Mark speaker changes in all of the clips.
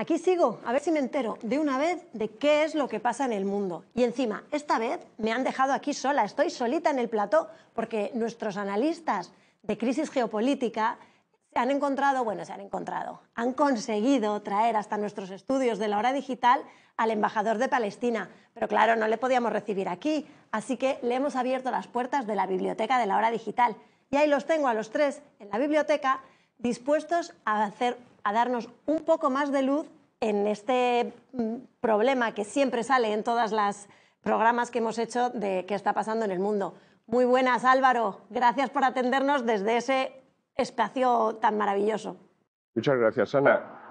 Speaker 1: Aquí sigo, a ver si me entero de una vez de qué es lo que pasa en el mundo. Y encima, esta vez me han dejado aquí sola, estoy solita en el plató, porque nuestros analistas de crisis geopolítica han conseguido traer hasta nuestros estudios de La Hora Digital al embajador de Palestina. Pero claro, no le podíamos recibir aquí, así que le hemos abierto las puertas de la biblioteca de La Hora Digital. Y ahí los tengo a los tres en la biblioteca, dispuestos a darnos un poco más de luz en este problema que siempre sale en todos los programas que hemos hecho de qué está pasando en el mundo. Muy buenas, Álvaro. Gracias por atendernos desde ese espacio tan maravilloso.
Speaker 2: Muchas gracias, Ana.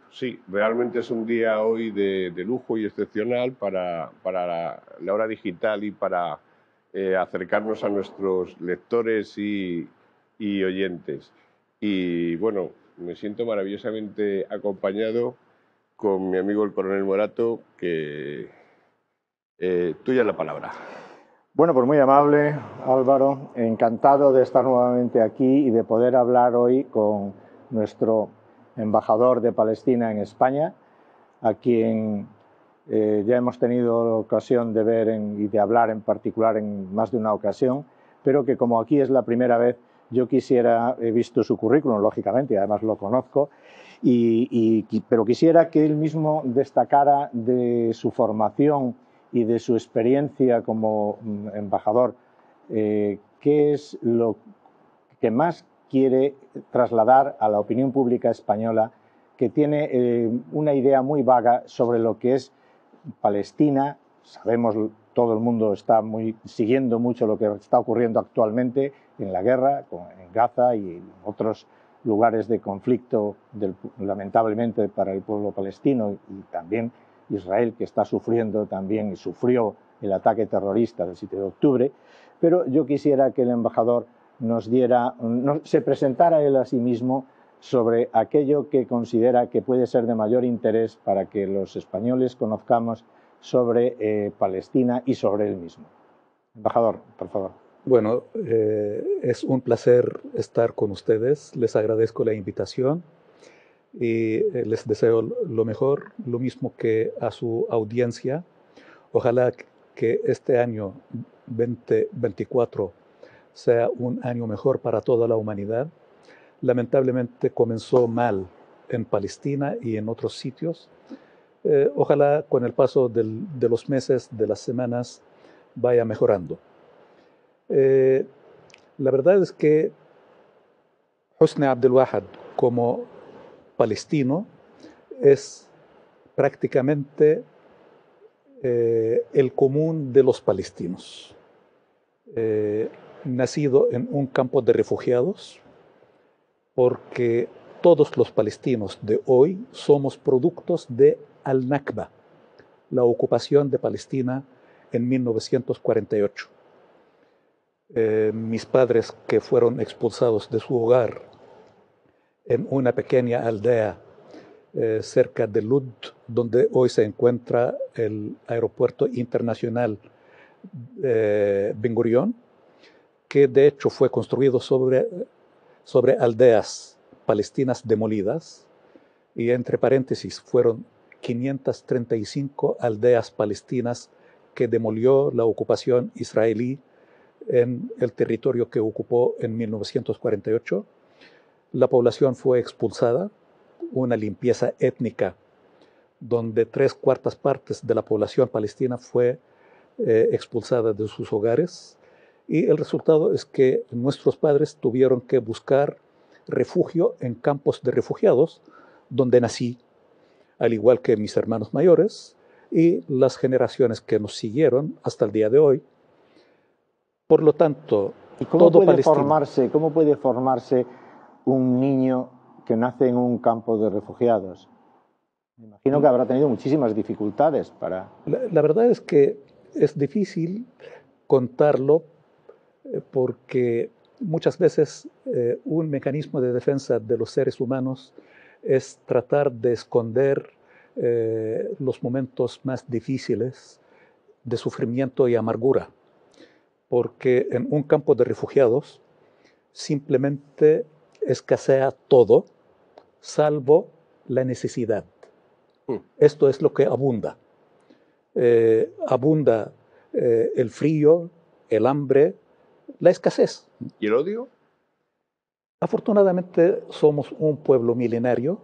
Speaker 2: Sí, realmente es un día hoy de lujo y excepcional para la Hora Digital y para acercarnos a nuestros lectores y oyentes. Y bueno, me siento maravillosamente acompañado con mi amigo el coronel Morato, que tuya es la palabra.
Speaker 3: Bueno, pues muy amable, Álvaro. Encantado de estar nuevamente aquí y de poder hablar hoy con nuestro embajador de Palestina en España, a quien ya hemos tenido ocasión de ver y de hablar en particular en más de una ocasión, pero que como aquí es la primera vez, yo he visto su currículum, lógicamente, y además lo conozco, pero quisiera que él mismo destacara de su formación y de su experiencia como embajador, qué es lo que más quiere trasladar a la opinión pública española, que tiene una idea muy vaga sobre lo que es Palestina. Sabemos, todo el mundo está siguiendo mucho lo que está ocurriendo actualmente en la guerra, en Gaza y en otros lugares de conflicto, lamentablemente para el pueblo palestino, y también Israel, que está sufriendo también y sufrió el ataque terrorista del 7 de octubre. Pero yo quisiera que el embajador se presentara él a sí mismo sobre aquello que considera que puede ser de mayor interés para que los españoles conozcamos sobre Palestina y sobre él mismo. Embajador, por favor.
Speaker 4: Bueno, es un placer estar con ustedes. Les agradezco la invitación y les deseo lo mejor, lo mismo que a su audiencia. Ojalá que este año 2024 sea un año mejor para toda la humanidad. Lamentablemente comenzó mal en Palestina y en otros sitios. Ojalá con el paso de los meses, de las semanas, vaya mejorando. La verdad es que Hosni Abdelwahad, como palestino, es prácticamente el común de los palestinos. Nacido en un campo de refugiados, porque todos los palestinos de hoy somos productos de Al-Nakba, la ocupación de Palestina en 1948. Mis padres, que fueron expulsados de su hogar en una pequeña aldea cerca de Lud, donde hoy se encuentra el aeropuerto internacional Ben Gurión, que de hecho fue construido sobre aldeas palestinas demolidas, y entre paréntesis fueron 535 aldeas palestinas que demolió la ocupación israelí en el territorio que ocupó en 1948. La población fue expulsada, una limpieza étnica donde 3/4 partes de la población palestina fue expulsada de sus hogares, y el resultado es que nuestros padres tuvieron que buscar refugio en campos de refugiados, donde nací, al igual que mis hermanos mayores y las generaciones que nos siguieron hasta el día de hoy. Por lo tanto,
Speaker 3: ¿y cómo puede formarse un niño que nace en un campo de refugiados? Me imagino que habrá tenido muchísimas dificultades para...
Speaker 4: La verdad es que es difícil contarlo, porque muchas veces un mecanismo de defensa de los seres humanos es tratar de esconder los momentos más difíciles de sufrimiento y amargura, porque en un campo de refugiados simplemente escasea todo, salvo la necesidad. Esto es lo que abunda. Abunda el frío, el hambre, la escasez.
Speaker 2: ¿Y el odio?
Speaker 4: Afortunadamente somos un pueblo milenario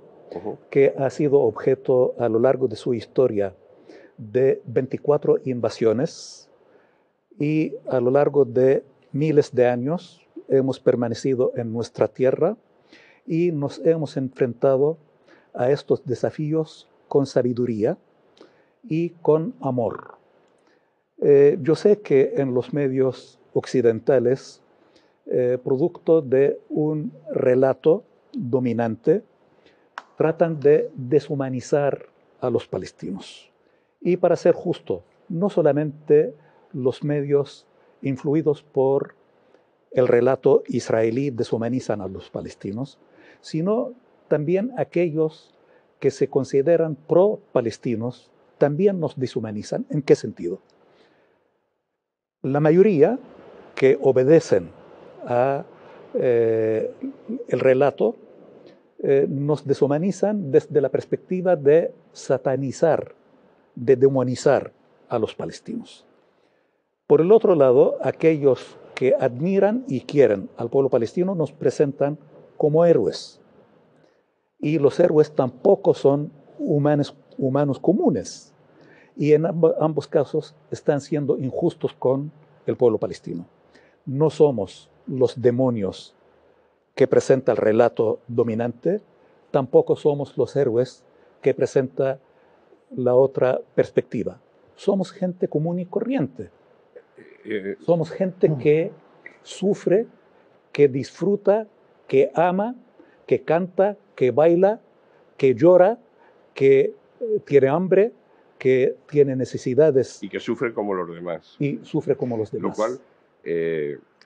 Speaker 4: que ha sido objeto a lo largo de su historia de 24 invasiones y a lo largo de miles de años hemos permanecido en nuestra tierra y nos hemos enfrentado a estos desafíos con sabiduría y con amor. Yo sé que en los medios occidentales, producto de un relato dominante, tratan de deshumanizar a los palestinos. Y para ser justo, no solamente los medios influidos por el relato israelí deshumanizan a los palestinos, sino también aquellos que se consideran pro-palestinos también nos deshumanizan. ¿En qué sentido? La mayoría que obedecen a el relato nos deshumanizan desde la perspectiva de satanizar, de demonizar a los palestinos. Por el otro lado, aquellos que admiran y quieren al pueblo palestino nos presentan como héroes. Y los héroes tampoco son humanos comunes. Y en ambos casos están siendo injustos con el pueblo palestino. No somos los demonios que presenta el relato dominante, tampoco somos los héroes que presenta la otra perspectiva. Somos gente común y corriente. Somos gente que sufre, que disfruta, que ama, que canta, que baila, que llora, que tiene hambre, que tiene necesidades.
Speaker 2: Y que sufre como los demás.
Speaker 4: Y sufre como los demás.
Speaker 2: Lo cual,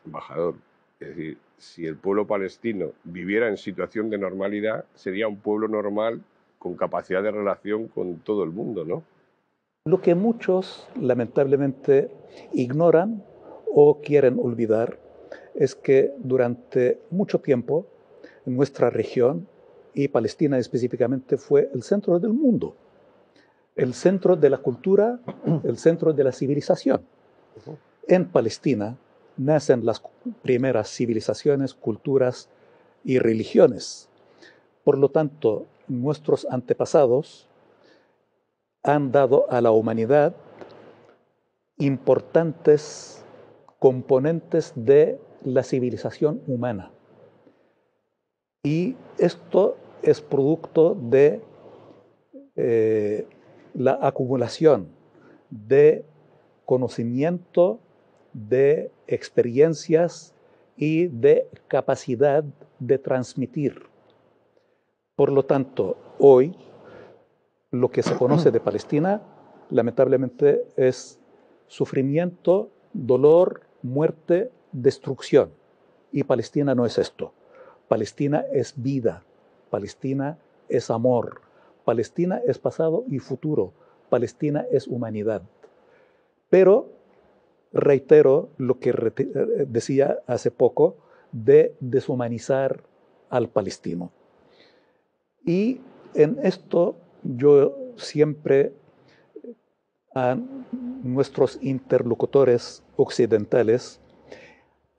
Speaker 2: embajador, es decir, si el pueblo palestino viviera en situación de normalidad, sería un pueblo normal con capacidad de relación con todo el mundo, ¿no?
Speaker 4: Lo que muchos, lamentablemente, ignoran o quieren olvidar es que durante mucho tiempo nuestra región, y Palestina específicamente, fue el centro del mundo, el centro de la cultura, el centro de la civilización. En Palestina nacen las primeras civilizaciones, culturas y religiones. Por lo tanto, nuestros antepasados han dado a la humanidad importantes componentes de la civilización humana. Y esto es producto de la acumulación de conocimiento, de experiencias y de capacidad de transmitir. Por lo tanto, hoy lo que se conoce de Palestina, lamentablemente, es sufrimiento, dolor, muerte, destrucción. Y Palestina no es esto. Palestina es vida. Palestina es amor. Palestina es pasado y futuro. Palestina es humanidad. Pero reitero lo que decía hace poco de deshumanizar al palestino. Y en esto yo siempre a nuestros interlocutores occidentales,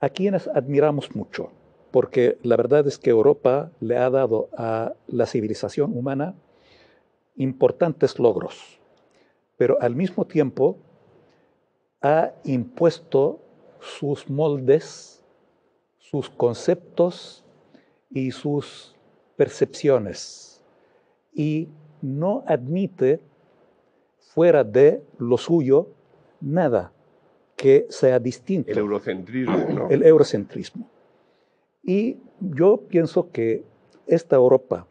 Speaker 4: a quienes admiramos mucho, porque la verdad es que Europa le ha dado a la civilización humana importantes logros, pero al mismo tiempo ha impuesto sus moldes, sus conceptos y sus percepciones, y no admite fuera de lo suyo nada que sea distinto.
Speaker 2: El eurocentrismo, ¿no?
Speaker 4: El eurocentrismo. Y yo pienso que esta Europa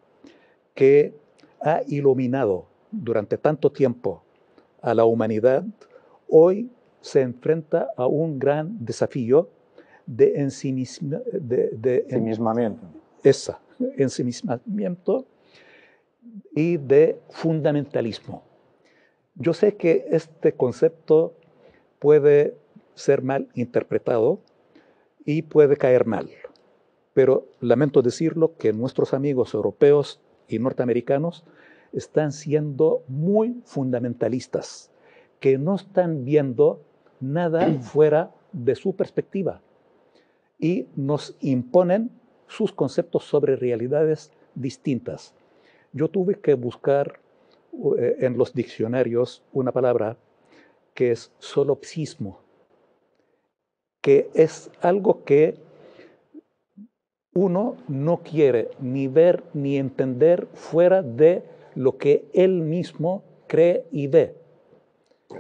Speaker 4: que ha iluminado durante tanto tiempo a la humanidad, hoy se enfrenta a un gran desafío de ensimismamiento y de fundamentalismo. Yo sé que este concepto puede ser mal interpretado y puede caer mal, pero lamento decirlo que nuestros amigos europeos y norteamericanos están siendo muy fundamentalistas, que no están viendo nada fuera de su perspectiva y nos imponen sus conceptos sobre realidades distintas. Yo tuve que buscar en los diccionarios una palabra que es solipsismo, que es algo que uno no quiere ni ver ni entender fuera de lo que él mismo cree y ve.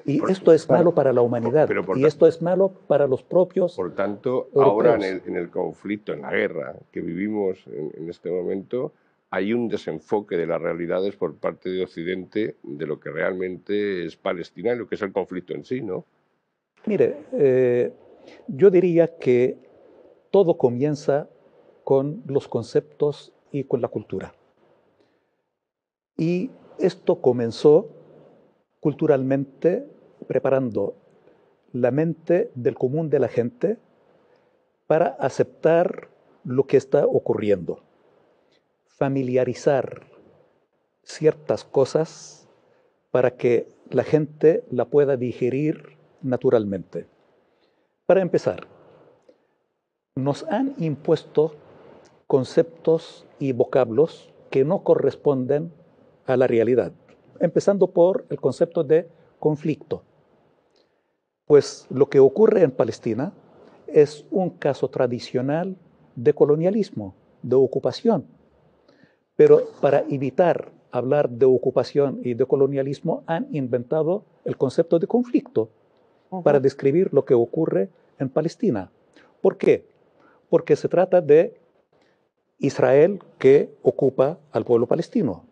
Speaker 4: Y esto es malo para la humanidad, y esto es malo para los propios
Speaker 2: Por tanto,
Speaker 4: europeos.
Speaker 2: ahora en el conflicto, en la guerra que vivimos en este momento, hay un desenfoque de las realidades por parte de Occidente de lo que realmente es Palestina y lo que es el conflicto en sí, ¿no?
Speaker 4: Mire, yo diría que todo comienza con los conceptos y con la cultura. Y esto comenzó culturalmente preparando la mente del común de la gente para aceptar lo que está ocurriendo, familiarizar ciertas cosas para que la gente la pueda digerir naturalmente. Para empezar, nos han impuesto conceptos y vocablos que no corresponden a la realidad, empezando por el concepto de conflicto. Pues lo que ocurre en Palestina es un caso tradicional de colonialismo, de ocupación. Pero para evitar hablar de ocupación y de colonialismo han inventado el concepto de conflicto para describir lo que ocurre en Palestina. ¿Por qué? Porque se trata de Israel que ocupa al pueblo palestino.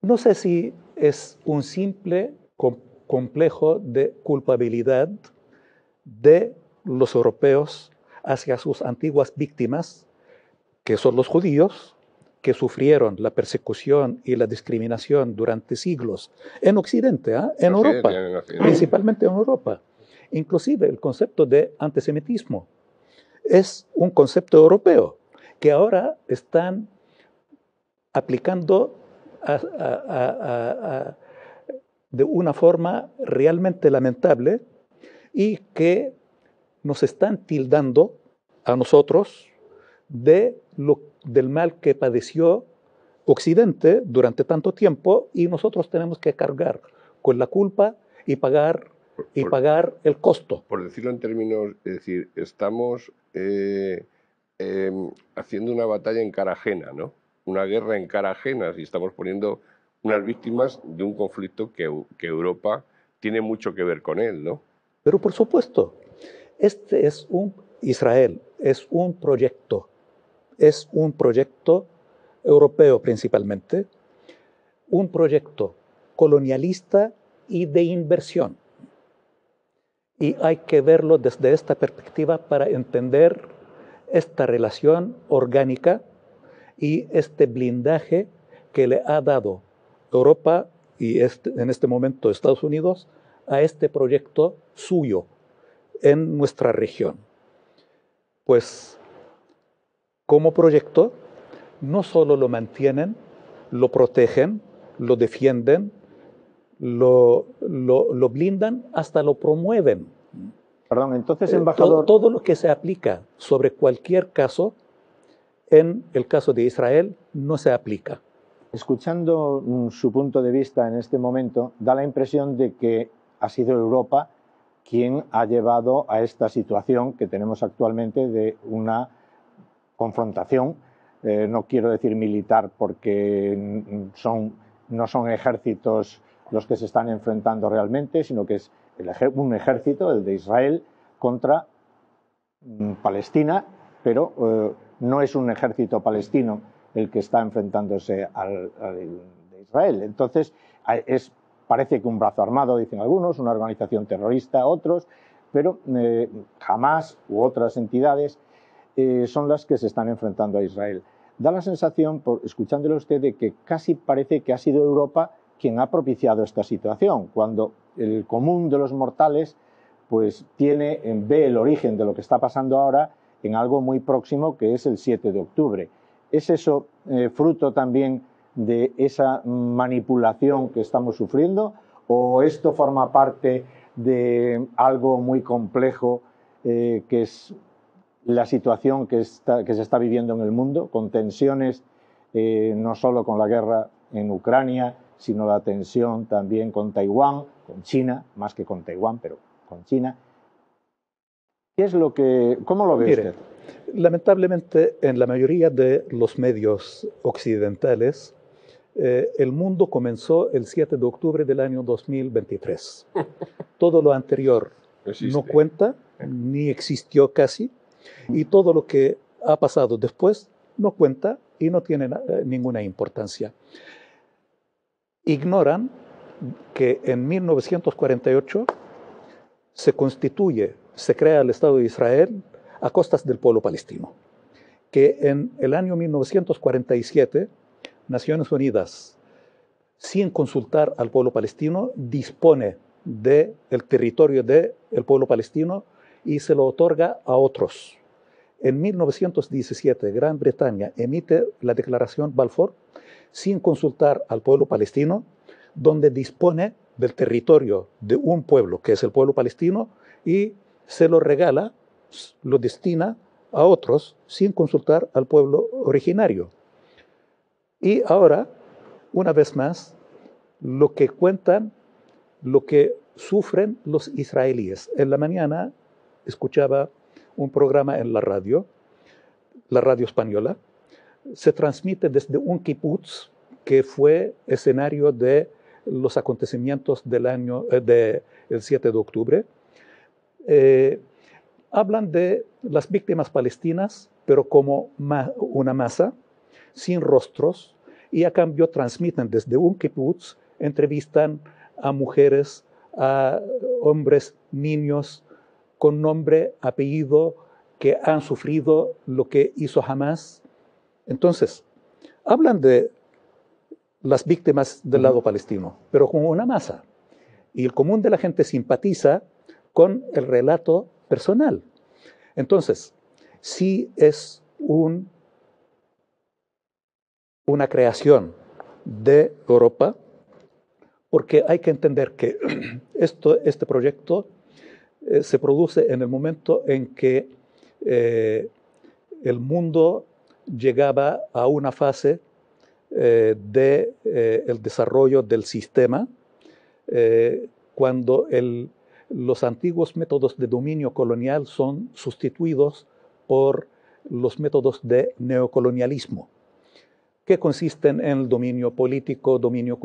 Speaker 4: No sé si es un simple complejo de culpabilidad de los europeos hacia sus antiguas víctimas, que son los judíos, que sufrieron la persecución y la discriminación durante siglos en Occidente, en Europa, principalmente en Europa. Inclusive el concepto de antisemitismo es un concepto europeo que ahora están aplicando de una forma realmente lamentable y que nos están tildando a nosotros del mal que padeció Occidente durante tanto tiempo y nosotros tenemos que cargar con la culpa y pagar el costo.
Speaker 2: Por decirlo en términos, es decir, estamos haciendo una batalla en cara ajena, ¿no? Una guerra en cara ajena, y estamos poniendo unas víctimas de un conflicto que Europa tiene mucho que ver con él, ¿no?
Speaker 4: Pero por supuesto, Israel es un proyecto europeo principalmente, un proyecto colonialista y de inversión. Y hay que verlo desde esta perspectiva para entender esta relación orgánica y este blindaje que le ha dado Europa y en este momento Estados Unidos a este proyecto suyo en nuestra región. Pues como proyecto no solo lo mantienen, lo protegen, lo defienden, lo blindan, hasta lo promueven.
Speaker 3: Perdón, entonces, embajador...
Speaker 4: Todo lo que se aplica sobre cualquier caso, en el caso de Israel, no se aplica.
Speaker 3: Escuchando su punto de vista en este momento, da la impresión de que ha sido Europa quien ha llevado a esta situación que tenemos actualmente de una confrontación, no quiero decir militar porque no son ejércitos los que se están enfrentando realmente, sino que es un ejército, el de Israel, contra Palestina, pero no es un ejército palestino el que está enfrentándose al de Israel. Entonces, parece que un brazo armado, dicen algunos, una organización terrorista, otros, pero Hamás u otras entidades son las que se están enfrentando a Israel. Da la sensación, escuchándole a usted, de que casi parece que ha sido Europa quien ha propiciado esta situación, cuando el común de los mortales pues ve el origen de lo que está pasando ahora en algo muy próximo, que es el 7 de octubre. ¿Es eso fruto también de esa manipulación que estamos sufriendo, o esto forma parte de algo muy complejo que es la situación que se está viviendo en el mundo, con tensiones no solo con la guerra en Ucrania, sino la tensión también con Taiwán, con China, más que con Taiwán, pero con China. ¿Cómo lo ve usted?
Speaker 4: Lamentablemente, en la mayoría de los medios occidentales, el mundo comenzó el 7 de octubre del año 2023. Todo lo anterior no cuenta, ni existió casi, y todo lo que ha pasado después no cuenta y no tiene ninguna importancia. Ignoran que en 1948 se crea el Estado de Israel a costas del pueblo palestino, que en el año 1947 Naciones Unidas, sin consultar al pueblo palestino, dispone del territorio del pueblo palestino y se lo otorga a otros. En 1917, Gran Bretaña emite la Declaración Balfour sin consultar al pueblo palestino, donde dispone del territorio de un pueblo, que es el pueblo palestino, y se lo regala, lo destina a otros sin consultar al pueblo originario. Y ahora, una vez más, lo que cuentan, lo que sufren los israelíes. En la mañana escuchaba un programa en la radio española. Se transmite desde un kibutz que fue escenario de los acontecimientos del 7 de octubre. Hablan de las víctimas palestinas, pero como una masa, sin rostros, y a cambio transmiten desde un kibutz, entrevistan a mujeres, a hombres, niños, con nombre, apellido, que han sufrido lo que hizo Hamás. Entonces, hablan de las víctimas del lado palestino, pero como una masa. Y el común de la gente simpatiza con el relato personal. Entonces, sí es una creación de Europa, porque hay que entender que este proyecto se produce en el momento en que el mundo llegaba a una fase del desarrollo del sistema, cuando los antiguos métodos de dominio colonial son sustituidos por los métodos de neocolonialismo, que consisten en el dominio político, dominio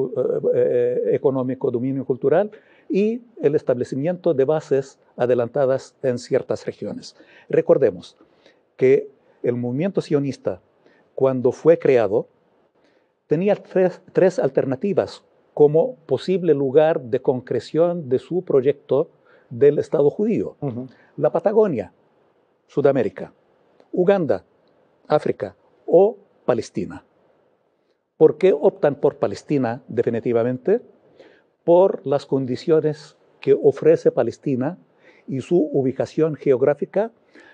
Speaker 4: económico, dominio cultural y el establecimiento de bases adelantadas en ciertas regiones. Recordemos que el movimiento sionista, cuando fue creado, tenía tres alternativas como posible lugar de concreción de su proyecto del Estado judío. La Patagonia, Sudamérica, Uganda, África o Palestina. ¿Por qué optan por Palestina definitivamente? Por las condiciones que ofrece Palestina y su ubicación geográfica,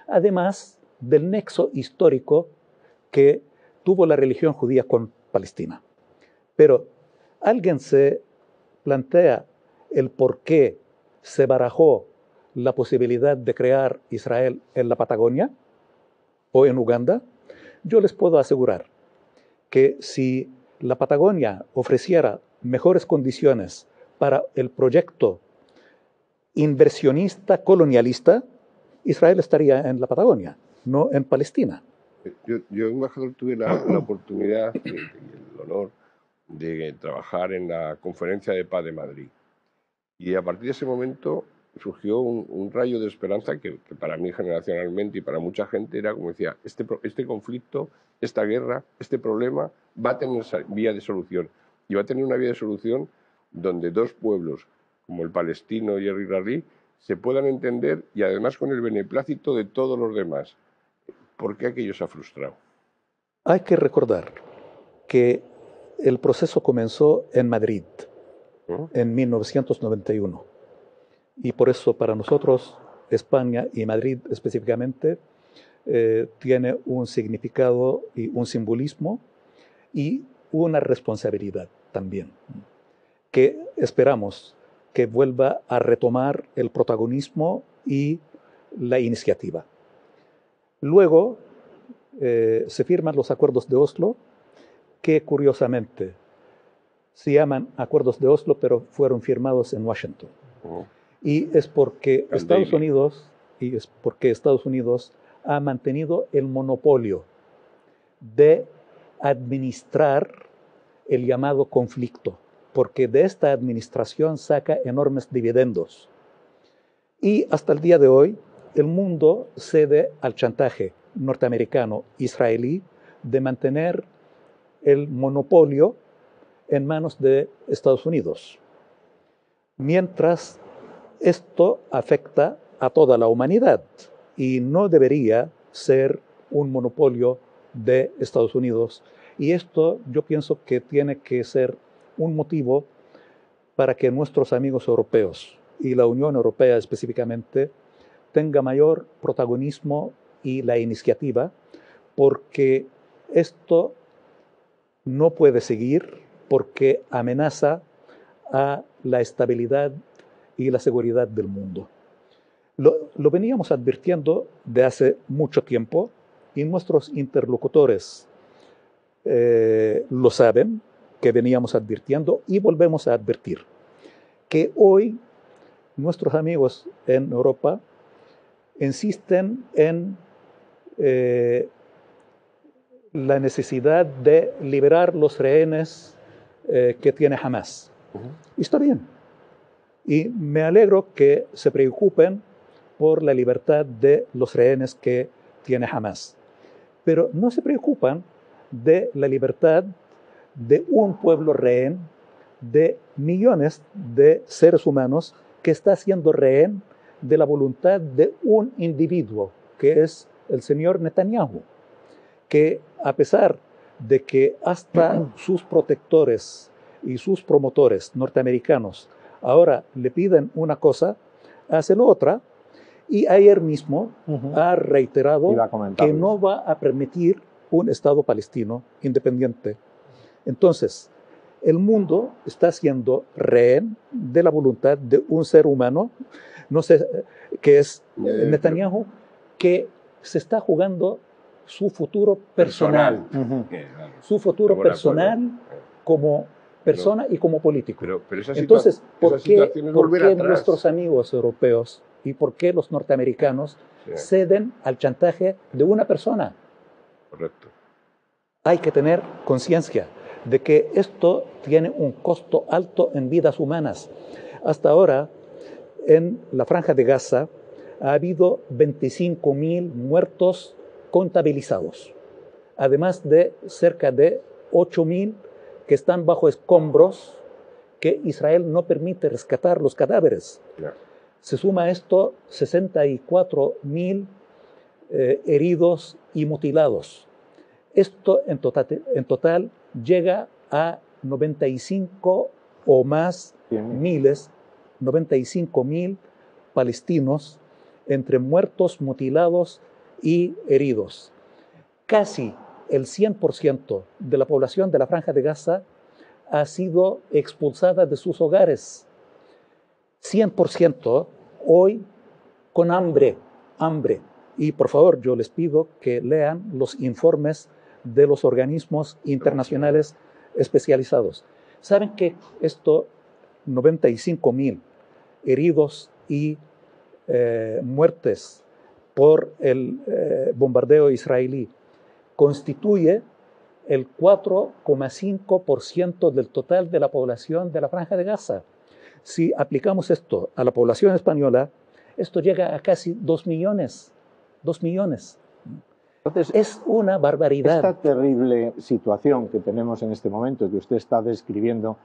Speaker 4: además del nexo histórico que tuvo la religión judía con Palestina. Pero ¿alguien se plantea el por qué se barajó la posibilidad de crear Israel en la Patagonia o en Uganda? Yo les puedo asegurar que si la Patagonia ofreciera mejores condiciones para el proyecto inversionista colonialista, Israel estaría en la Patagonia, no en Palestina.
Speaker 2: Yo, embajador, tuve la oportunidad y el honor de trabajar en la Conferencia de Paz de Madrid. Y a partir de ese momento surgió un rayo de esperanza que para mí generacionalmente y para mucha gente era como decía, este conflicto, esta guerra, este problema va a tener vía de solución. Y va a tener una vía de solución donde dos pueblos, como el palestino y el israelí, se puedan entender y además con el beneplácito de todos los demás. ¿Por qué aquello se ha frustrado?
Speaker 4: Hay que recordar que el proceso comenzó en Madrid, en 1991. Y por eso para nosotros España y Madrid específicamente tiene un significado y un simbolismo. Y una responsabilidad también, que esperamos que vuelva a retomar el protagonismo y la iniciativa. Luego se firman los acuerdos de Oslo, que curiosamente se llaman acuerdos de Oslo, pero fueron firmados en Washington. Y es porque Estados Unidos ha mantenido el monopolio de administrar el llamado conflicto, porque de esta administración saca enormes dividendos. Y hasta el día de hoy, el mundo cede al chantaje norteamericano-israelí de mantener el monopolio en manos de Estados Unidos. Mientras esto afecta a toda la humanidad y no debería ser un monopolio de Estados Unidos. Y esto yo pienso que tiene que ser un motivo para que nuestros amigos europeos y la Unión Europea específicamente tenga mayor protagonismo y la iniciativa, porque esto no puede seguir, porque amenaza a la estabilidad y la seguridad del mundo. Lo veníamos advirtiendo de hace mucho tiempo y nuestros interlocutores lo saben, que veníamos advirtiendo y volvemos a advertir que hoy nuestros amigos en Europa insisten en la necesidad de liberar los rehenes que tiene Hamás. Y está bien. Y me alegro que se preocupen por la libertad de los rehenes que tiene Hamás. Pero no se preocupan de la libertad de un pueblo rehén, de millones de seres humanos que está siendo rehén de la voluntad de un individuo, que es el señor Netanyahu, que a pesar de que hasta sus protectores y sus promotores norteamericanos ahora le piden una cosa, hace la otra, y ayer mismo ha reiterado que no va a permitir un Estado palestino independiente. Entonces, el mundo está siendo rehén de la voluntad de un ser humano, no sé, que es Netanyahu, que se está jugando su futuro personal, su futuro personal como persona y como político.
Speaker 2: Pero
Speaker 4: entonces, ¿por qué nuestros amigos europeos y por qué los norteamericanos ceden al chantaje de una persona?
Speaker 2: Correcto.
Speaker 4: Hay que tener conciencia de que esto tiene un costo alto en vidas humanas. Hasta ahora, en la Franja de Gaza, ha habido 25.000 muertos contabilizados, además de cerca de 8.000 que están bajo escombros que Israel no permite rescatar los cadáveres. Se suma a esto 64.000 heridos y mutilados. Esto en total llega a 95 o más miles, 95.000 palestinos entre muertos, mutilados y heridos. Casi el 100% de la población de la Franja de Gaza ha sido expulsada de sus hogares. 100% hoy con hambre. Y por favor, yo les pido que lean los informes de los organismos internacionales especializados. ¿Saben que esto, 95.000 heridos y muertes por el bombardeo israelí constituye el 4,5% del total de la población de la Franja de Gaza? Si aplicamos esto a la población española, esto llega a casi 2 millones. 2 millones. Entonces, es una barbaridad.
Speaker 3: Esta terrible situación que tenemos en este momento, que usted está describiendo,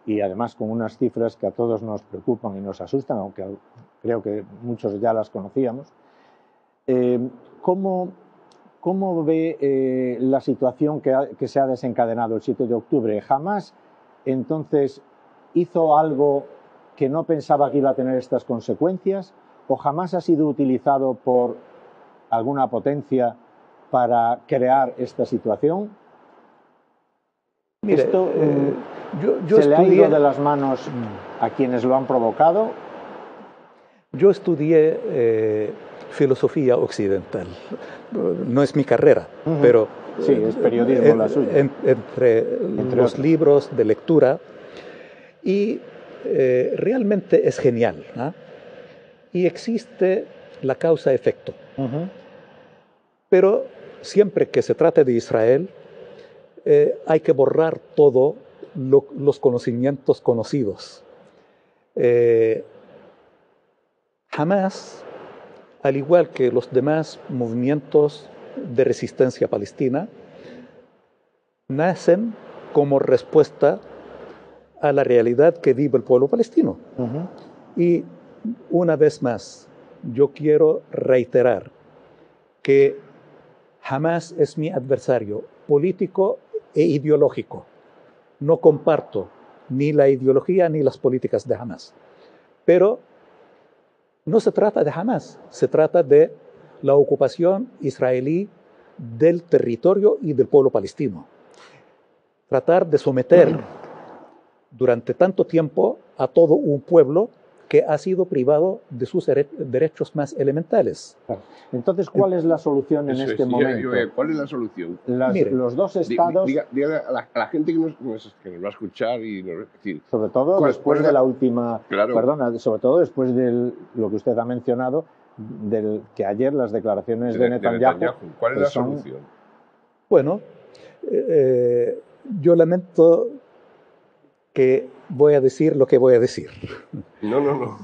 Speaker 3: y además con unas cifras que a todos nos preocupan y nos asustan, aunque creo que muchos ya las conocíamos, ¿cómo ve la situación que se ha desencadenado el 7 de octubre? ¿Hamás entonces hizo algo que no pensaba que iba a tener estas consecuencias? ¿O Hamás ha sido utilizado por alguna potencia para crear esta situación?
Speaker 4: Mire,
Speaker 3: Esto
Speaker 4: yo
Speaker 3: se le ha
Speaker 4: estudié,
Speaker 3: ido de las manos a quienes lo han provocado.
Speaker 4: yo estudié filosofía occidental. No es mi carrera, pero
Speaker 3: Sí, es periodismo la suya.
Speaker 4: entre los
Speaker 3: otros.
Speaker 4: libros de lectura, y realmente es genial, ¿no? Y existe la causa-efecto. Pero siempre que se trate de Israel, hay que borrar todos los conocimientos conocidos. Jamás, al igual que los demás movimientos de resistencia palestina, nacen como respuesta a la realidad que vive el pueblo palestino. Y una vez más, yo quiero reiterar que Hamás es mi adversario político e ideológico. No comparto ni la ideología ni las políticas de Hamás. Pero no se trata de Hamás, se trata de la ocupación israelí del territorio y del pueblo palestino. Tratar de someter durante tanto tiempo a todo un pueblo que ha sido privado de sus derechos más elementales.
Speaker 3: Entonces, ¿cuál es la solución en este momento?
Speaker 2: ¿Cuál es la solución?
Speaker 3: Los dos estados,
Speaker 2: Dígale a la gente que nos va a escuchar y decir,
Speaker 3: sobre todo después de la última, perdona, sobre todo después de lo que usted ha mencionado, que ayer las declaraciones de Netanyahu.
Speaker 2: ¿Cuál es la solución?
Speaker 4: Bueno, yo lamento que voy a decir lo que voy a decir.
Speaker 2: No.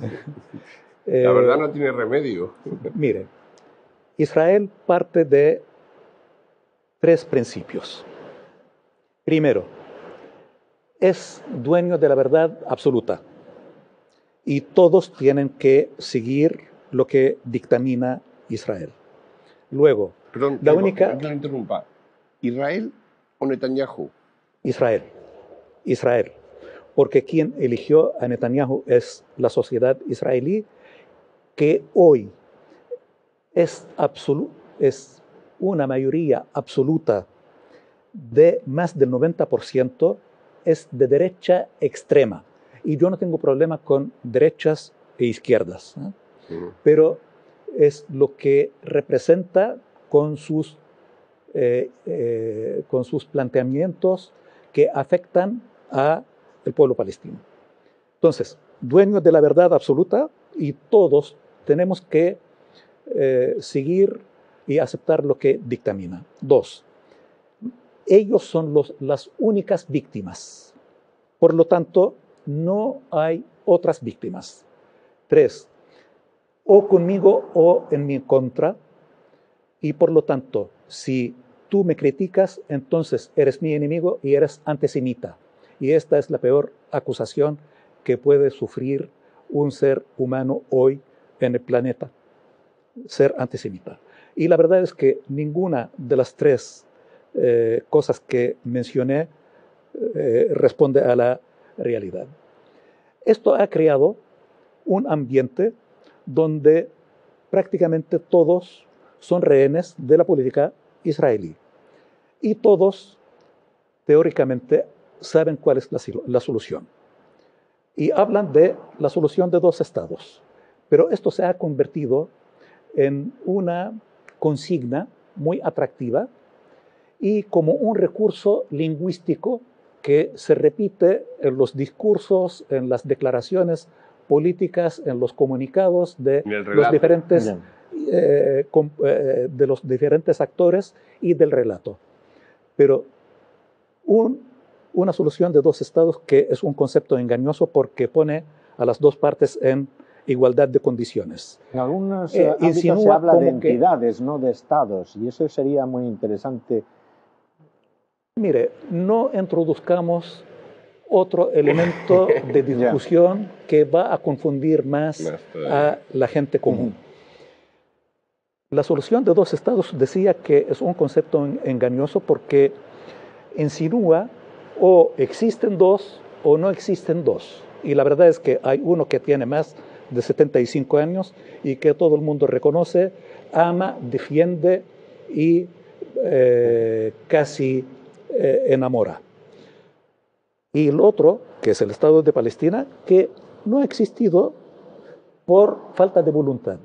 Speaker 2: La verdad no tiene remedio.
Speaker 4: Mire, Israel parte de 3 principios. Primero, es dueño de la verdad absoluta y todos tienen que seguir lo que dictamina Israel. Luego,
Speaker 2: Perdón,
Speaker 4: la única...
Speaker 2: que lo interrumpa. ¿Israel o Netanyahu?
Speaker 4: Israel. Porque quien eligió a Netanyahu es la sociedad israelí, que hoy es una mayoría absoluta de más del 90%, es de derecha extrema. Y yo no tengo problema con derechas e izquierdas, ¿no? Pero es lo que representa con sus planteamientos que afectan a el pueblo palestino. Entonces, dueños de la verdad absoluta, y todos tenemos que seguir y aceptar lo que dictamina. 2, ellos son las únicas víctimas. Por lo tanto, no hay otras víctimas. 3, o conmigo o en mi contra, y por lo tanto, si tú me criticas, entonces eres mi enemigo y eres antisemita. Y esta es la peor acusación que puede sufrir un ser humano hoy en el planeta, ser antisemita. Y la verdad es que ninguna de las 3 cosas que mencioné responde a la realidad. Esto ha creado un ambiente donde prácticamente todos son rehenes de la política israelí. Y todos, teóricamente, saben cuál es la solución. Y hablan de la solución de 2 estados. Pero esto se ha convertido en una consigna muy atractiva y como un recurso lingüístico que se repite en los discursos, en las declaraciones políticas, en los comunicados de los diferentes actores y del relato. Pero una solución de 2 estados que es un concepto engañoso porque pone a las 2 partes en igualdad de condiciones.
Speaker 3: En algunos ámbitos se habla de entidades, no de estados, y eso sería muy interesante.
Speaker 4: Mire, no introduzcamos otro elemento de discusión que va a confundir más a la gente común. La solución de 2 estados decía que es un concepto engañoso porque insinúa o existen 2 o no existen 2. Y la verdad es que hay uno que tiene más de 75 años y que todo el mundo reconoce, ama, defiende y casi enamora. y el otro, que es el Estado de Palestina, que no ha existido por falta de voluntad.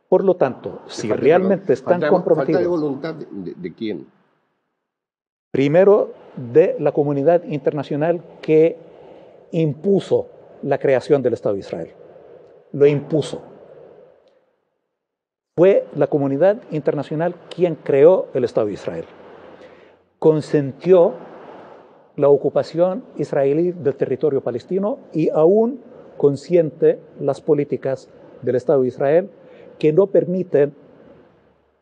Speaker 4: Por lo tanto, si realmente están comprometidos...
Speaker 2: ¿Falta de voluntad de quién?
Speaker 4: Primero, de la comunidad internacional que impuso la creación del Estado de Israel. Lo impuso. Fue la comunidad internacional quien creó el Estado de Israel. Consentió la ocupación israelí del territorio palestino y aún consiente las políticas del Estado de Israel que no permiten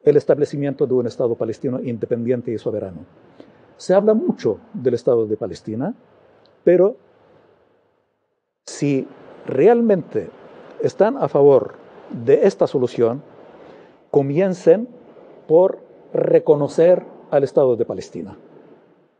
Speaker 4: el establecimiento de un Estado palestino independiente y soberano. Se habla mucho del Estado de Palestina, pero si realmente están a favor de esta solución, comiencen por reconocer al Estado de Palestina.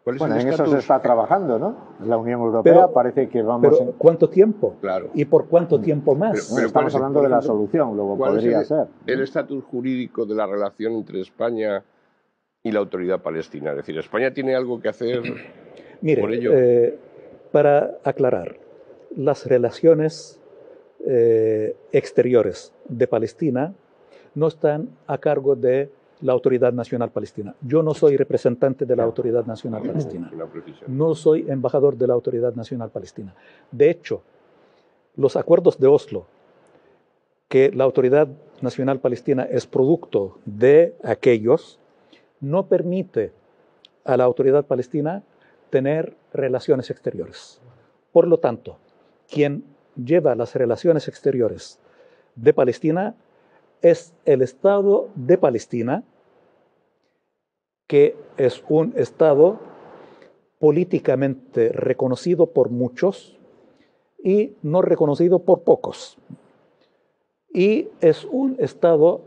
Speaker 3: Bueno, en eso se está trabajando, ¿no? La Unión Europea parece que vamos...
Speaker 4: Pero ¿cuánto tiempo?
Speaker 2: Claro.
Speaker 4: ¿Y por cuánto tiempo más?
Speaker 3: Pero estamos hablando de la solución, luego podría ser.
Speaker 2: El estatus jurídico de la relación entre España y la autoridad palestina. Es decir, ¿España tiene algo que hacer por ello?
Speaker 4: Para aclarar, las relaciones exteriores de Palestina no están a cargo de la Autoridad Nacional Palestina. Yo no soy representante de la Autoridad Nacional Palestina. No soy embajador de la Autoridad Nacional Palestina. De hecho, los acuerdos de Oslo, que la Autoridad Nacional Palestina es producto de aquellos, no permite a la Autoridad Palestina tener relaciones exteriores. Por lo tanto, quien lleva las relaciones exteriores de Palestina es el Estado de Palestina, que es un Estado políticamente reconocido por muchos y no reconocido por pocos. Y es un Estado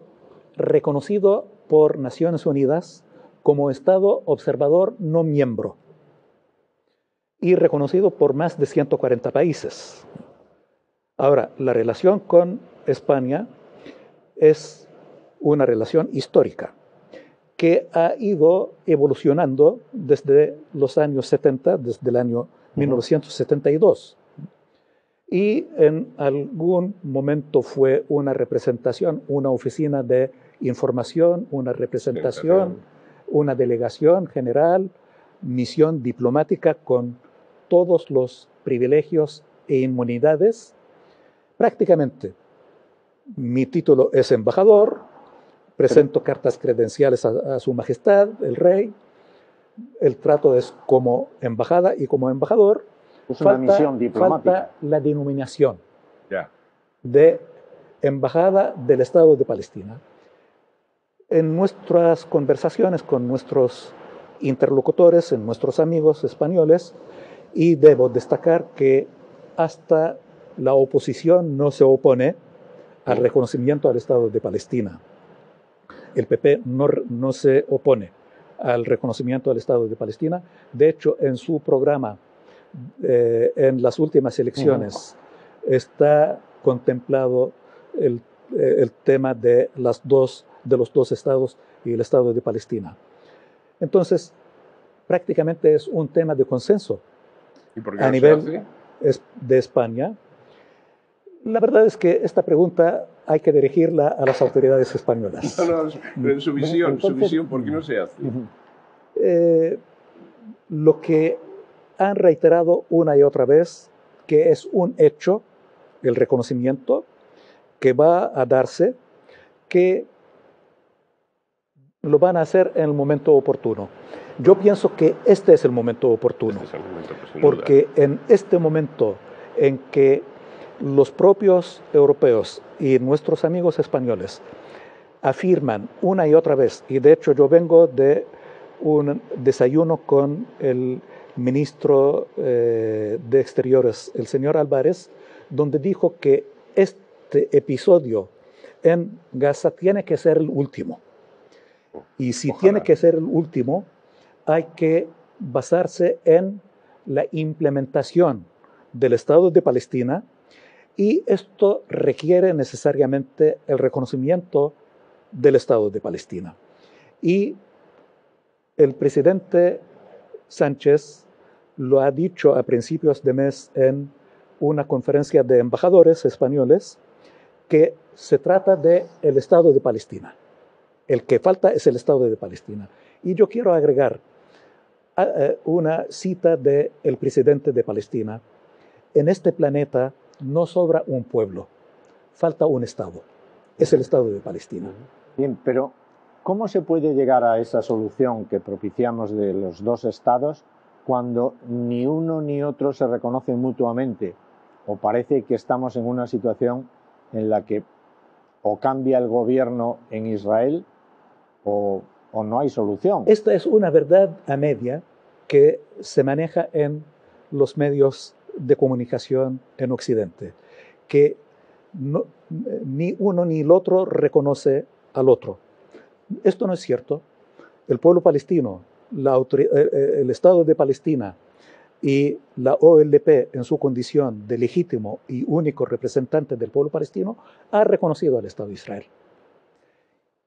Speaker 4: reconocido por Naciones Unidas como Estado observador no miembro y reconocido por más de 140 países. Ahora, la relación con España es una relación histórica que ha ido evolucionando desde los años 70, desde el año 1972. Y en algún momento fue una representación, una oficina de información, una representación, una delegación general, misión diplomática con todos los privilegios e inmunidades. Prácticamente, mi título es embajador, presento cartas credenciales a su majestad, el rey, el trato es como embajada y como embajador.
Speaker 3: Es una misión diplomática.
Speaker 4: Falta la denominación de embajada del Estado de Palestina. En nuestras conversaciones con nuestros interlocutores, en nuestros amigos españoles, y debo destacar que hasta la oposición no se opone al reconocimiento al Estado de Palestina. El PP no se opone al reconocimiento al Estado de Palestina. De hecho, en su programa, en las últimas elecciones, está contemplado el tema de los dos estados y el Estado de Palestina. Entonces, prácticamente es un tema de consenso a nivel de España. La verdad es que esta pregunta hay que dirigirla a las autoridades españolas.
Speaker 2: Pero en su visión, ¿por qué no se hace?
Speaker 4: Lo que han reiterado una y otra vez, que es un hecho, el reconocimiento, que va a darse, que lo van a hacer en el momento oportuno. Yo pienso que este es el momento oportuno, porque en este momento en que los propios europeos y nuestros amigos españoles afirman una y otra vez, y de hecho yo vengo de un desayuno con el ministro de Exteriores, el señor Álvarez, donde dijo que este episodio en Gaza tiene que ser el último. Y si tiene que ser el último, hay que basarse en la implementación del Estado de Palestina, y esto requiere necesariamente el reconocimiento del Estado de Palestina. Y el presidente Sánchez lo ha dicho a principios de mes en una conferencia de embajadores españoles, que se trata del Estado de Palestina. El que falta es el Estado de Palestina. Y yo quiero agregar una cita del presidente de Palestina. En este planeta no sobra un pueblo, falta un Estado. Es el Estado de Palestina.
Speaker 3: Bien, pero ¿cómo se puede llegar a esa solución que propiciamos de los dos Estados cuando ni uno ni otro se reconocen mutuamente? O parece que estamos en una situación en la que o cambia el gobierno en Israel o no hay solución.
Speaker 4: Esta es una verdad a media que se maneja en los medios de comunicación en Occidente, que ni uno ni el otro reconoce al otro. Esto no es cierto. El pueblo palestino, el Estado de Palestina y la OLP, en su condición de legítimo y único representante del pueblo palestino, ha reconocido al Estado de Israel.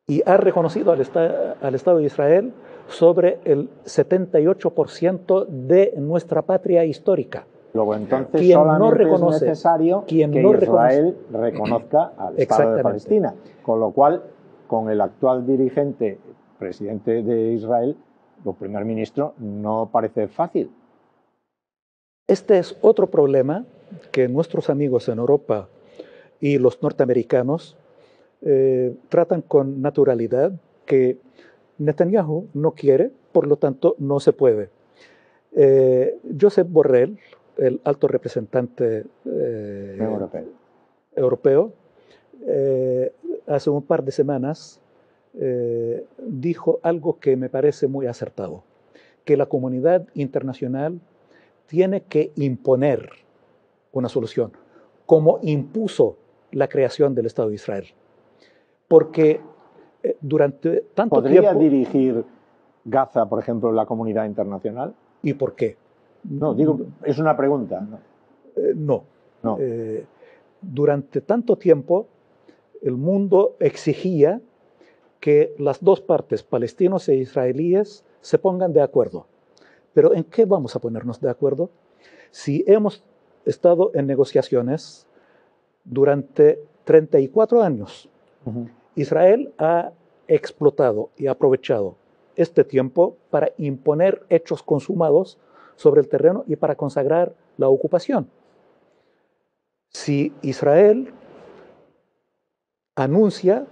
Speaker 4: Y ha reconocido al Estado de Israel sobre el 78% de nuestra patria histórica.
Speaker 3: Luego, entonces, solamente es necesario que Israel reconozca al Estado de Palestina. Con lo cual, con el actual dirigente, presidente de Israel, o primer ministro, no parece fácil.
Speaker 4: Este es otro problema que nuestros amigos en Europa y los norteamericanos tratan con naturalidad, que Netanyahu no quiere, por lo tanto no se puede. Josep Borrell, el alto representante europeo, hace un par de semanas dijo algo que me parece muy acertado, que la comunidad internacional tiene que imponer una solución, como impuso la creación del Estado de Israel. Porque durante tanto tiempo...
Speaker 3: ¿Podría dirigir Gaza, por ejemplo, la comunidad internacional?
Speaker 4: ¿Y por qué?
Speaker 3: No, digo, es una pregunta.
Speaker 4: No. Durante tanto tiempo, el mundo exigía que las dos partes, palestinos e israelíes, se pongan de acuerdo. Pero ¿en qué vamos a ponernos de acuerdo? Si hemos estado en negociaciones durante 34 años, Israel ha explotado y aprovechado este tiempo para imponer hechos consumados sobre el terreno y para consagrar la ocupación. Si Israel anuncia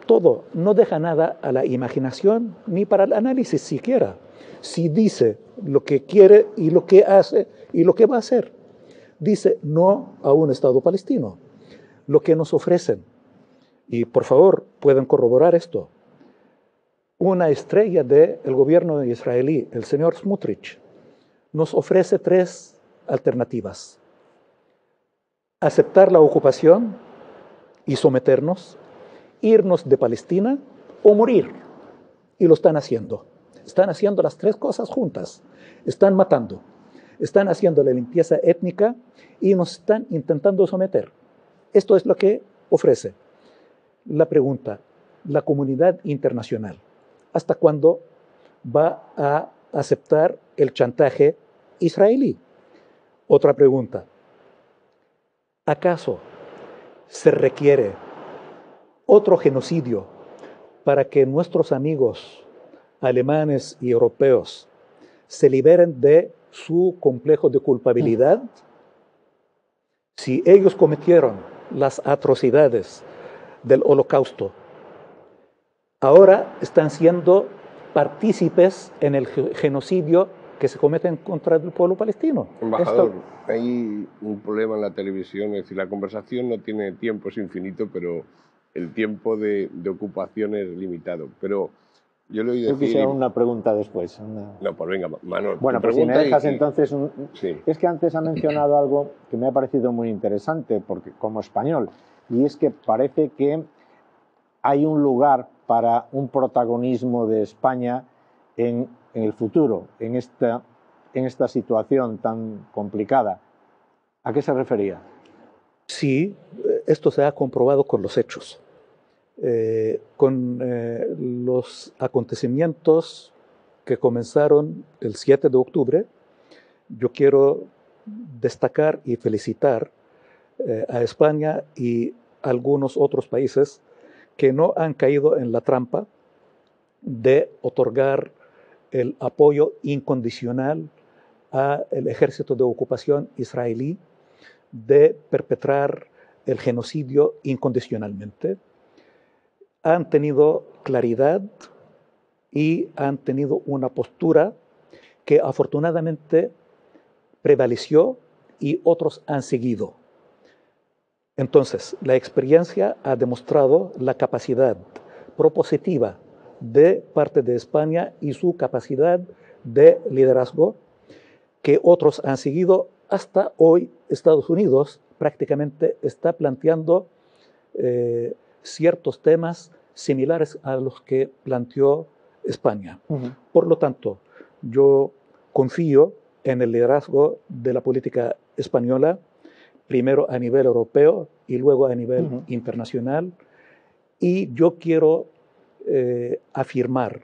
Speaker 4: todo, no deja nada a la imaginación ni para el análisis siquiera. Si dice lo que quiere y lo que hace y lo que va a hacer, dice no a un Estado palestino. Lo que nos ofrecen, y por favor pueden corroborar esto, una estrella del gobierno israelí, el señor Smotrich, nos ofrece 3 alternativas: aceptar la ocupación y someternos, irnos de Palestina o morir. Y lo están haciendo. Están haciendo las 3 cosas juntas. Están matando, están haciendo la limpieza étnica y nos están intentando someter. Esto es lo que ofrece. La pregunta, la comunidad internacional, ¿hasta cuándo va a aceptar el chantaje israelí? Otra pregunta, ¿acaso se requiere otro genocidio para que nuestros amigos alemanes y europeos se liberen de su complejo de culpabilidad? Si ellos cometieron las atrocidades del Holocausto, ahora están siendo partícipes en el genocidio que se cometen contra el pueblo palestino.
Speaker 2: Embajador, hay un problema en la televisión, es decir, la conversación no tiene tiempo, es infinito, pero el tiempo de ocupación es limitado. Pero yo le oí decir...
Speaker 3: Yo quisiera una pregunta después.
Speaker 2: No, pues venga, Manuel.
Speaker 3: Bueno, pues si me dejas entonces...
Speaker 2: Sí.
Speaker 3: Es que antes ha mencionado algo que me ha parecido muy interesante, porque como español, y es que parece que hay un lugar para un protagonismo de España en el futuro, en esta situación tan complicada. ¿A qué se refería?
Speaker 4: Sí, esto se ha comprobado con los hechos. Con los acontecimientos que comenzaron el 7 de octubre, yo quiero destacar y felicitar a España y algunos otros países que no han caído en la trampa de otorgar el apoyo incondicional al ejército de ocupación israelí, de perpetrar el genocidio incondicionalmente. Han tenido claridad y han tenido una postura que afortunadamente prevaleció y otros han seguido. Entonces, la experiencia ha demostrado la capacidad propositiva de parte de España y su capacidad de liderazgo que otros han seguido. Hasta hoy Estados Unidos prácticamente está planteando ciertos temas similares a los que planteó España. Por lo tanto, yo confío en el liderazgo de la política española, primero a nivel europeo y luego a nivel internacional, y yo quiero afirmar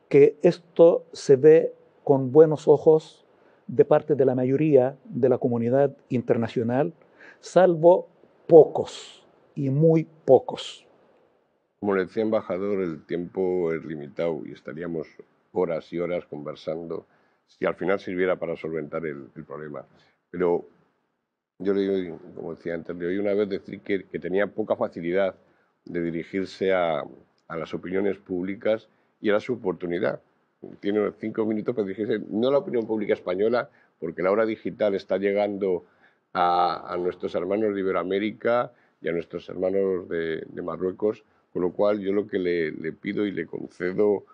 Speaker 4: que esto se ve con buenos ojos de parte de la mayoría de la comunidad internacional, salvo pocos y muy pocos.
Speaker 2: Como le decía, embajador, el tiempo es limitado y estaríamos horas y horas conversando si al final sirviera para solventar el problema. Pero yo le oí, como decía antes, le oí una vez decir que tenía poca facilidad de dirigirse a las opiniones públicas y era su oportunidad. Tiene unos 5 minutos para dirigirse, no a la opinión pública española, porque la hora digital está llegando a nuestros hermanos de Iberoamérica y a nuestros hermanos de Marruecos, con lo cual yo lo que le pido y le concedo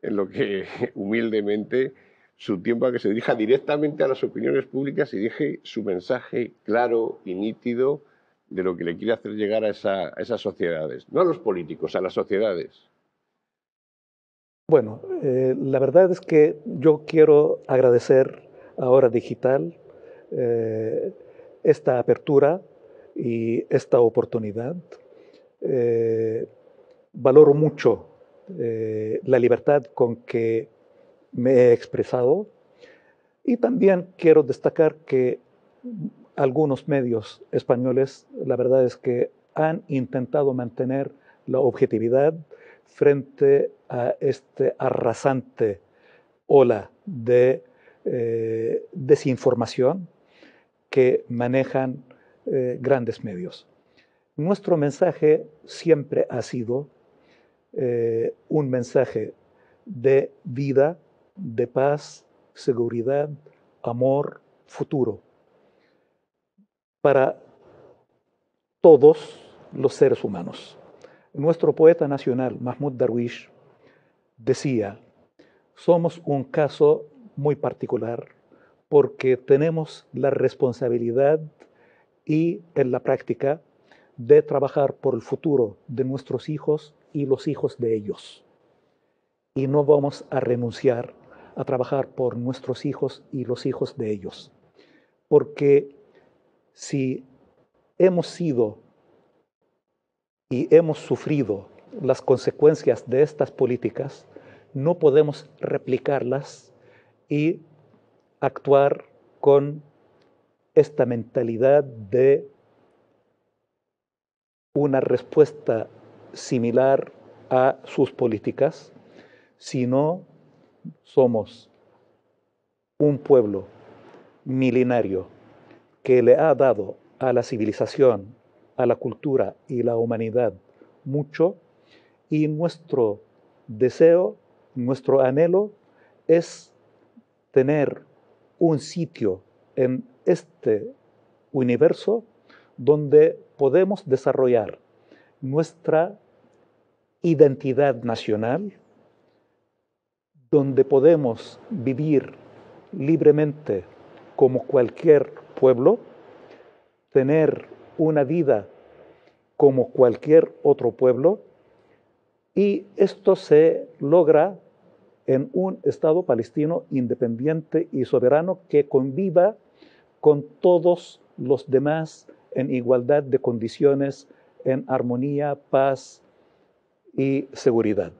Speaker 2: en lo que humildemente su tiempo a que se dirija directamente a las opiniones públicas y deje su mensaje claro y nítido de lo que le quiere hacer llegar a esas sociedades, no a los políticos, a las sociedades.
Speaker 4: Bueno, la verdad es que yo quiero agradecer a Hora Digital esta apertura y esta oportunidad. Valoro mucho la libertad con que me he expresado y también quiero destacar que algunos medios españoles, la verdad es que han intentado mantener la objetividad frente a este arrasante ola de desinformación que manejan grandes medios. Nuestro mensaje siempre ha sido un mensaje de vida, de paz, seguridad, amor, futuro para todos los seres humanos. Nuestro poeta nacional, Mahmoud Darwish, decía, somos un caso muy particular porque tenemos la responsabilidad y en la práctica de trabajar por el futuro de nuestros hijos y los hijos de ellos. Y no vamos a renunciar a trabajar por nuestros hijos y los hijos de ellos. Porque si hemos sido y hemos sufrido las consecuencias de estas políticas, no podemos replicarlas y actuar con esta mentalidad de una respuesta similar a sus políticas, sino somos un pueblo milenario que le ha dado a la civilización, a la cultura y la humanidad mucho, y nuestro deseo, nuestro anhelo es tener un sitio en este universo donde podemos desarrollar nuestra identidad nacional, donde podemos vivir libremente como cualquier pueblo, tener una vida como cualquier otro pueblo, y esto se logra en un Estado palestino independiente y soberano que conviva con todos los demás en igualdad de condiciones, en armonía, paz y seguridad.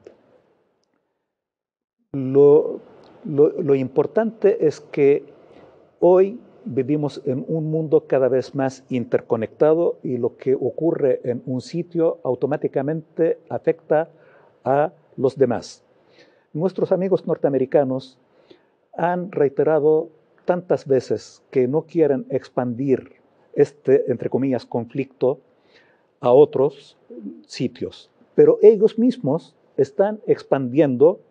Speaker 4: Lo importante es que Hoy vivimos en un mundo cada vez más interconectado y lo que ocurre en un sitio automáticamente afecta a los demás. Nuestros amigos norteamericanos han reiterado tantas veces que no quieren expandir este, entre comillas, conflicto a otros sitios, pero ellos mismos están expandiendo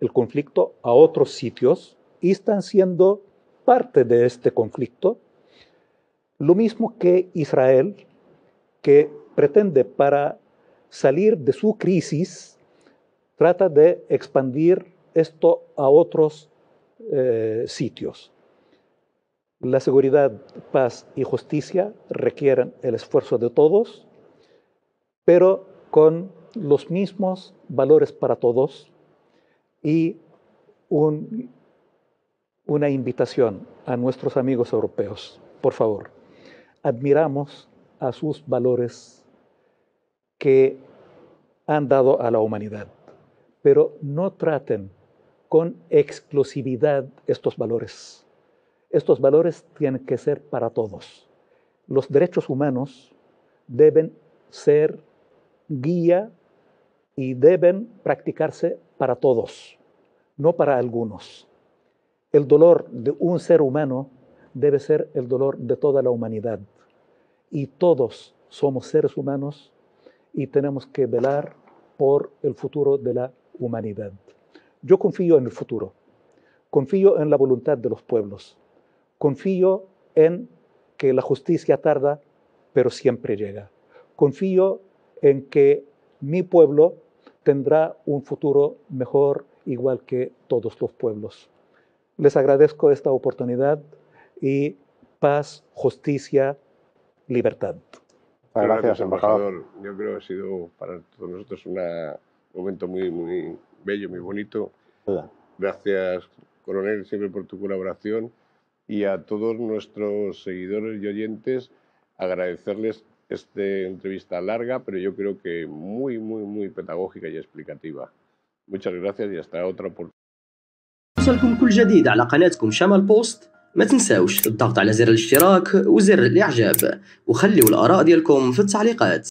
Speaker 4: el conflicto a otros sitios y están siendo parte de este conflicto, lo mismo que Israel, que pretende para salir de su crisis, trata de expandir esto a otros sitios. La seguridad, paz y justicia requieren el esfuerzo de todos, pero con los mismos valores para todos y una invitación a nuestros amigos europeos. Por favor, admiramos a sus valores que han dado a la humanidad, pero no traten con exclusividad estos valores. Estos valores tienen que ser para todos. Los derechos humanos deben ser guía y deben practicarse para todos, no para algunos. El dolor de un ser humano debe ser el dolor de toda la humanidad. Y todos somos seres humanos y tenemos que velar por el futuro de la humanidad. Yo confío en el futuro, confío en la voluntad de los pueblos, confío en que la justicia tarda, pero siempre llega. Confío en que mi pueblo tendrá un futuro mejor, igual que todos los pueblos. Les agradezco esta oportunidad y paz, justicia, libertad.
Speaker 3: Gracias, embajador.
Speaker 2: Yo creo que ha sido para todos nosotros un momento muy, muy bello, muy bonito. Gracias, coronel, siempre por tu colaboración. Y a todos nuestros seguidores y oyentes, agradecerles esta entrevista larga, pero yo creo que muy, muy, muy pedagógica y explicativa. Muchas gracias y hasta otra oportunidad.
Speaker 5: يوصلكم كل جديد على قناتكم شمال بوست. ما تنساوش الضغط على زر الاشتراك وزر الإعجاب وخليوا الآراء ديالكم في التعليقات.